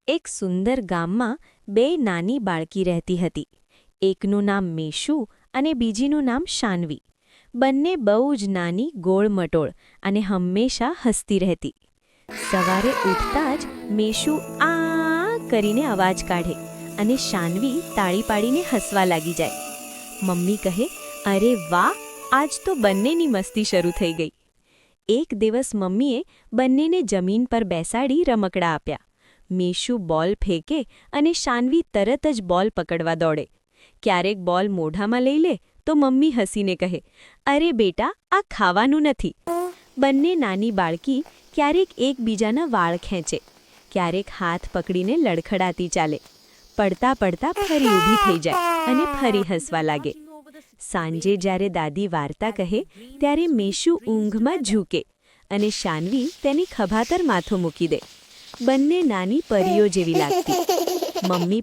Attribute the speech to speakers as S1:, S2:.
S1: એક સુંદર ગામમાં બે નાની બાળકી રહેતી હતી. એકનું નામ મેશુ અને બીજીનું નામ શાનવી. બંને બહુ જ નાની, ગોળ-મટોળ અને હંમેશા હસતી રહેતી. સવારે ઉઠતા જ મેશુ આ કરીને અવાજ કાઢે અને શાનવી તાળી પાડીને હસવા લાગી જાય. મમ્મી કહે, અરે વાહ, આજ તો બંનેની મસ્તી શરૂ થઈ ગઈ. એક દિવસ મમ્મીએ બંનેને જમીન પર બેસાડી રમકડાં આપ્યા. મેશુ બોલ ફેંકે અને શાનવી તરત જ બોલ પકડવા દોડે. ક્યારેક બોલ મોઢામાં લઈ લે તો મમ્મી હસીને કહે, અરે બેટા, આ ખાવાનું નથી. બંને નાની બાળકી ક્યારેક એકબીજાના વાળ ખેંચે, ક્યારેક હાથ પકડીને લડખડાતી ચાલે. પડતા પડતા ફરી ઊભી થઈ જાય અને ફરી હસવા લાગે. સાંજે જ્યારે દાદી વાર્તા કહે ત્યારે મેશુ ઊંઘમાં ઝૂકે અને શાનવી તેની ખભા પર માથું મૂકી દે. બંને નાની પરીઓ જેવી લાગતી. મમ્મી